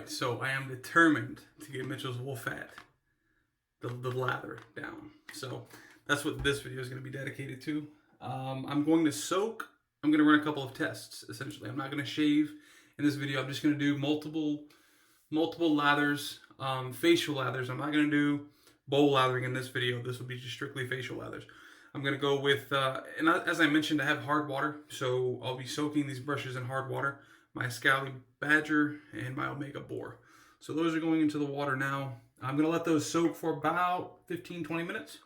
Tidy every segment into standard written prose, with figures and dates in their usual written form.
Alright, so I am determined to get Mitchell's wool fat, the lather down. So that's what this video is going to be dedicated to. I'm going to soak. I'm going to run a couple of tests, essentially. I'm not going to shave in this video. I'm just going to do multiple lathers, facial lathers. I'm not going to do bowl lathering in this video. This will be just strictly facial lathers. I'm going to go with, and as I mentioned, I have hard water. So I'll be soaking these brushes in hard water. My Escali Badger and my Omega Boar. So those are going into the water now. I'm going to let those soak for about 15-20 minutes.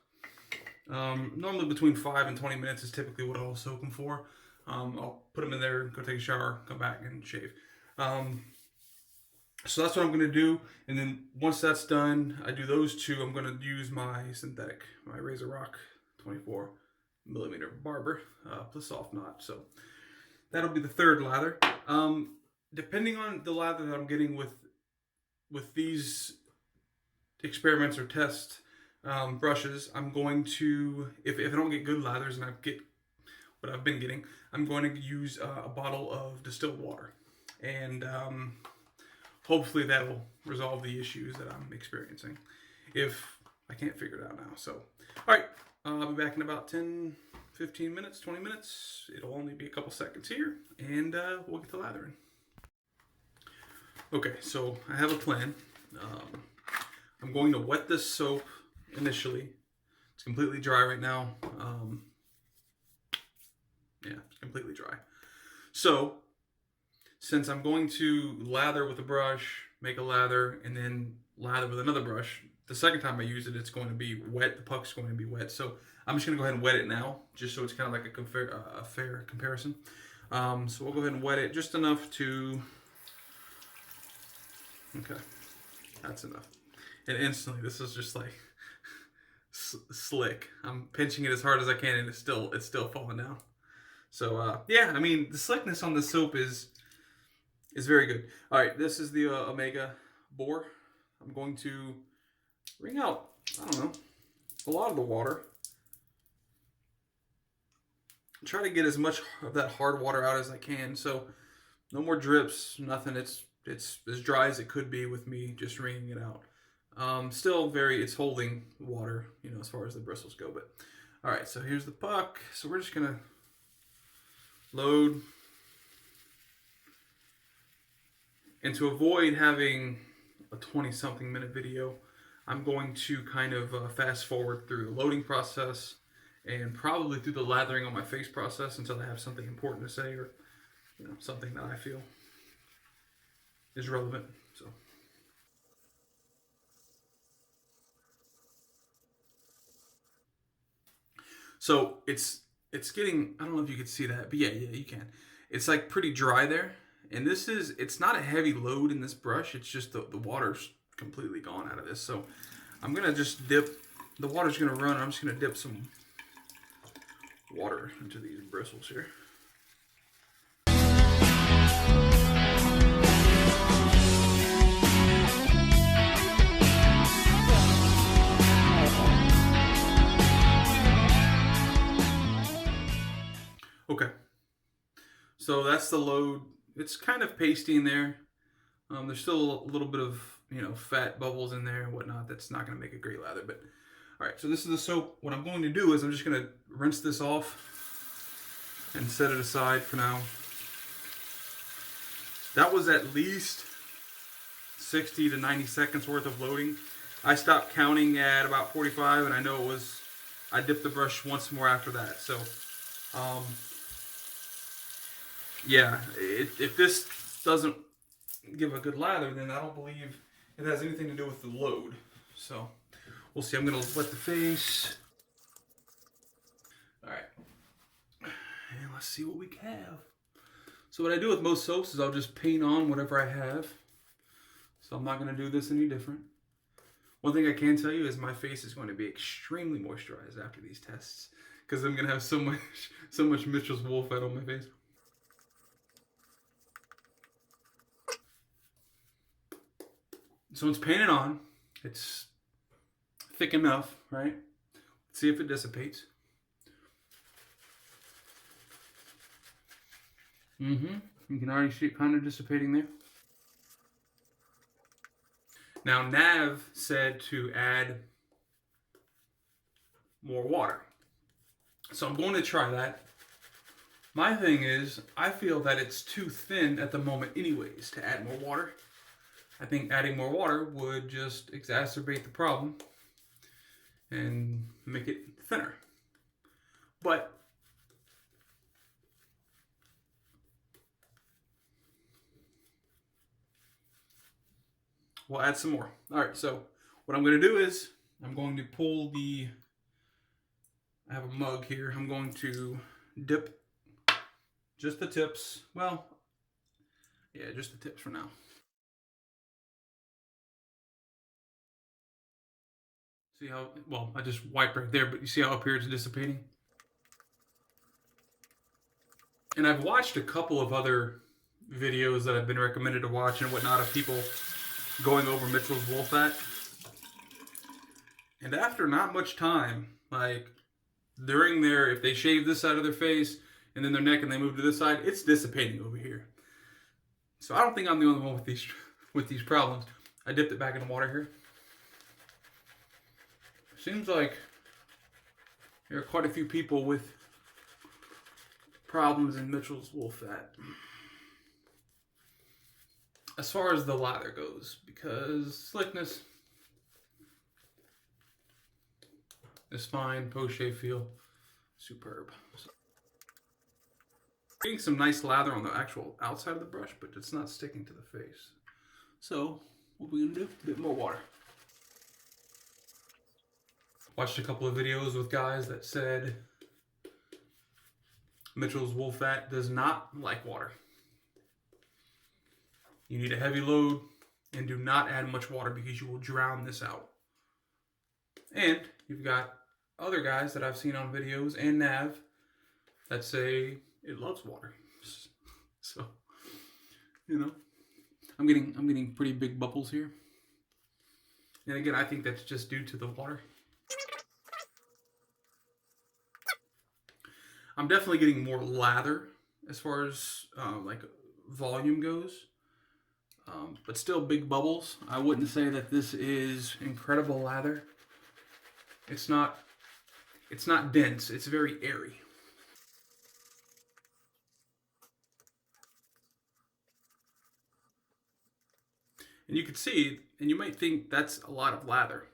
Normally between 5 and 20 minutes is typically what I'll soak them for. I'll put them in there, go take a shower, come back and shave. So that's what I'm going to do. And then once that's done, I do those two. I'm going to use my synthetic, my Razor Rock 24mm barber, plus soft knot. So that'll be the third lather. Depending on the lather that I'm getting with these experiments or test brushes, I'm going to, if I don't get good lathers and I get what I've been getting, I'm going to use a bottle of distilled water. And hopefully that'll resolve the issues that I'm experiencing, if I can't figure it out now. So, all right, I'll be back in about 10, 15 minutes, 20 minutes. It'll only be a couple seconds here, and we'll get to lathering. Okay, so I have a plan. I'm going to wet this soap initially. It's completely dry right now. Yeah, it's completely dry. So, since I'm going to lather with a brush, make a lather, and then lather with another brush, the second time I use it, it's going to be wet. The puck's going to be wet. So I'm just going to go ahead and wet it now, just so it's kind of like a fair comparison. So we'll go ahead and wet it just enough to... Okay, that's enough. And instantly, this is just like slick. I'm pinching it as hard as I can, and it's still falling down. So yeah, I mean, the slickness on the soap is very good. All right, this is the Omega Boar. I'm going to wring out, I don't know, a lot of the water. Try to get as much of that hard water out as I can. So no more drips, nothing. It's as dry as it could be with me just wringing it out. Still it's holding water, you know, as far as the bristles go. But all right, so here's the puck. So we're just gonna load. And to avoid having a 20-something minute video, I'm going to kind of fast forward through the loading process and probably through the lathering on my face process until I have something important to say, or you know, something that I feel is relevant. So it's getting, I don't know if you can see that, but yeah, you can. It's like pretty dry there. And it's not a heavy load in this brush. It's just the water's completely gone out of this. So I'm going to just dip, the water's going to run. I'm just going to dip some water into these bristles here. Okay. So that's the load. It's kind of pasty in there. There's still a little bit of, you know, fat bubbles in there and whatnot. That's not going to make a great lather. But all right, so this is the soap. What I'm going to do is I'm just going to rinse this off and set it aside for now. That was at least 60 to 90 seconds worth of loading. I stopped counting at about 45, and I know I dipped the brush once more after that. So, yeah, if this doesn't give a good lather, then I don't believe it has anything to do with the load. So we'll see. I'm going to wet the face. All right. And let's see what we have. So what I do with most soaps is I'll just paint on whatever I have. So I'm not going to do this any different. One thing I can tell you is my face is going to be extremely moisturized after these tests, because I'm going to have so much Mitchell's wool fat on my face. So it's painted on. It's thick enough, right? Let's see if it dissipates. You can already see it kind of dissipating there. Now, Nav said to add more water. So I'm going to try that. My thing is, I feel that it's too thin at the moment anyways to add more water. I think adding more water would just exacerbate the problem and make it thinner. But we'll add some more. All right, so what I'm going to do is I'm going to pull the, I have a mug here. I'm going to dip just the tips. Well, yeah, just the tips for now. See how, well, I just wiped right there, but you see how up here it's dissipating? And I've watched a couple of other videos that I've been recommended to watch and whatnot of people going over Mitchell's wool fat. And after not much time, like during their, if they shave this side of their face and then their neck and they move to this side, it's dissipating over here. So I don't think I'm the only one with these problems. I dipped it back in the water here. Seems like there are quite a few people with problems in Mitchell's wool fat. As far as the lather goes, because slickness is fine, post-shave feel superb. So, getting some nice lather on the actual outside of the brush, but it's not sticking to the face. So what we're gonna do, a bit more water. Watched a couple of videos with guys that said Mitchell's wool fat does not like water. You need a heavy load and do not add much water because you will drown this out. And you've got other guys that I've seen on videos and Nav that say it loves water. So, you know, I'm getting pretty big bubbles here. And again, I think that's just due to the water. I'm definitely getting more lather as far as like volume goes, but still big bubbles. I wouldn't say that this is incredible lather. It's not dense. It's very airy. And you can see, and you might think that's a lot of lather.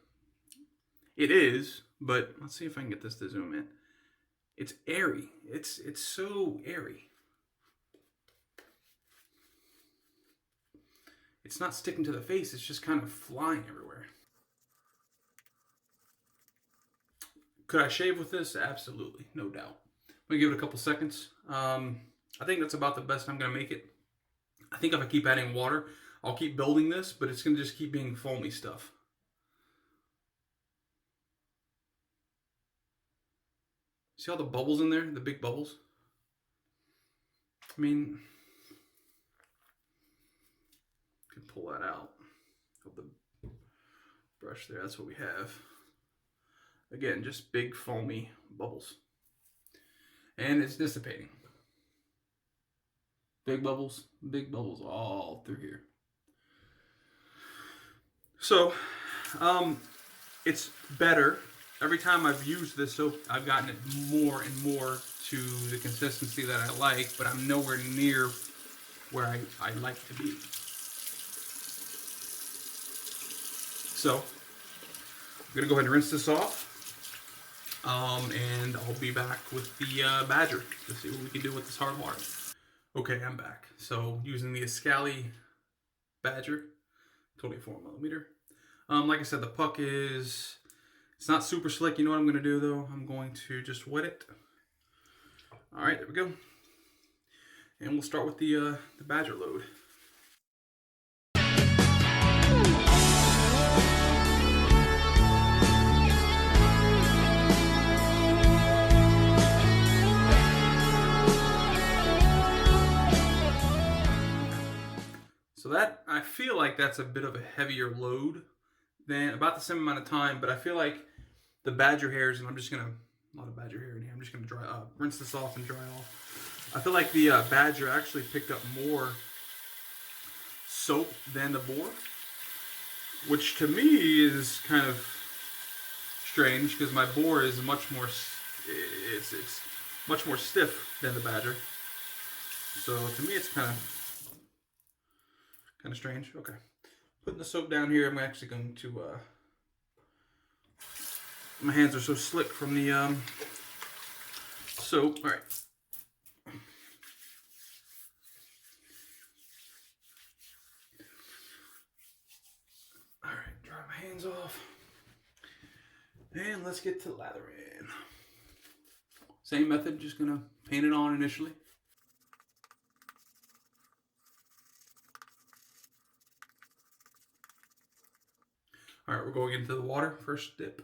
It is, but let's see if I can get this to zoom in. It's airy. It's so airy. It's not sticking to the face. It's just kind of flying everywhere. Could I shave with this? Absolutely, no doubt. I'm gonna give it a couple seconds. I think that's about the best I'm gonna make it. I think if I keep adding water, I'll keep building this, but it's gonna just keep being foamy stuff. See all the bubbles in there? The big bubbles? I mean, you can pull that out of the brush there. That's what we have. Again, just big foamy bubbles. And it's dissipating. Big bubbles all through here. So, it's better. Every time I've used this soap, I've gotten it more and more to the consistency that I like, but I'm nowhere near where I like to be. So, I'm going to go ahead and rinse this off, and I'll be back with the Badger to see what we can do with this hard water. Okay, I'm back. So, using the Escali Badger, 24mm. Like I said, the puck is... It's not super slick. You know what I'm going to do, though? I'm going to just wet it. All right, there we go. And we'll start with the Badger load. So that, I feel like that's a bit of a heavier load than about the same amount of time, but I feel like the Badger hairs, and I'm just gonna, a lot of Badger hair in here, I'm just gonna rinse this off and dry off. I feel like the Badger actually picked up more soap than the Boar. which to me is kind of strange because my boar is much more, it's much more stiff than the badger. So to me, it's kind of strange. Okay, putting the soap down here. I'm actually going to. My hands are so slick from the soap. All right. All right, dry my hands off. And let's get to lathering. Same method, just gonna paint it on initially. All right, we're going into the water, first dip.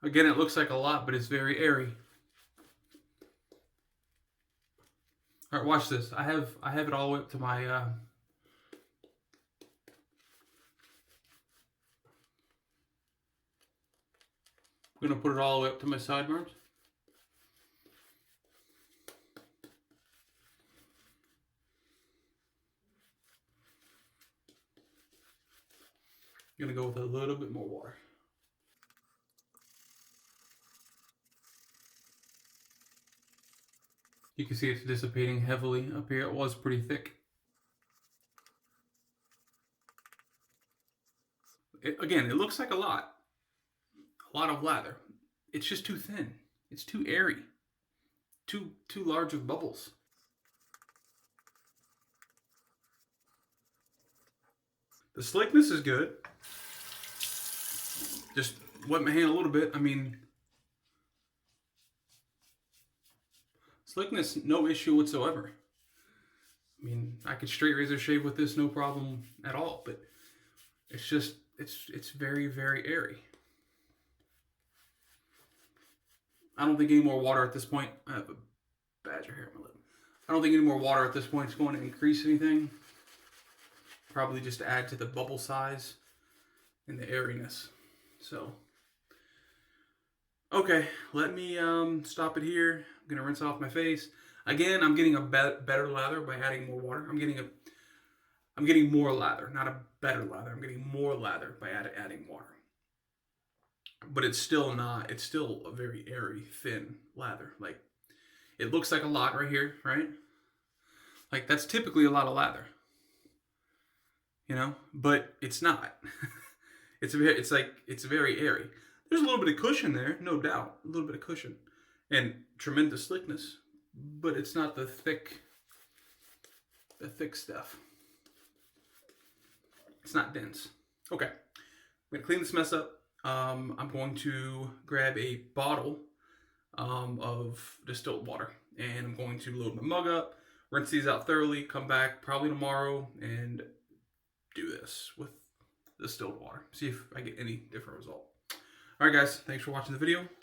Again, it looks like a lot, but it's very airy. All right, watch this. I have it all the way up to my I'm gonna put it all the way up to my sideburns. I'm gonna go with a little bit more water. You can see it's dissipating heavily up here. It was pretty thick. Again, it looks like a lot of lather. It's just too thin. It's too airy. Too large of bubbles. The slickness is good. Just wet my hand a little bit. I mean, slickness, no issue whatsoever. I mean, I could straight razor shave with this, no problem at all, but it's just, it's very, very airy. I don't think any more water at this point. I have a badger hair on my lip. I don't think any more water at this point is going to increase anything. Probably just add to the bubble size and the airiness. So, okay, let me stop it here. I'm gonna rinse off my face. Again, I'm getting a better lather by adding more water. I'm getting more lather, not a better lather. I'm getting more lather by adding water. But it's still a very airy, thin lather. Like, it looks like a lot right here, right? Like, that's typically a lot of lather. You know, but it's not. It's very airy. There's a little bit of cushion there, no doubt. A little bit of cushion. And tremendous slickness. But it's not the thick stuff. It's not dense. Okay. I'm going to clean this mess up. I'm going to grab a bottle of distilled water. And I'm going to load my mug up, rinse these out thoroughly, come back probably tomorrow, and do this with distilled water. See if I get any different result. Alright guys, thanks for watching the video.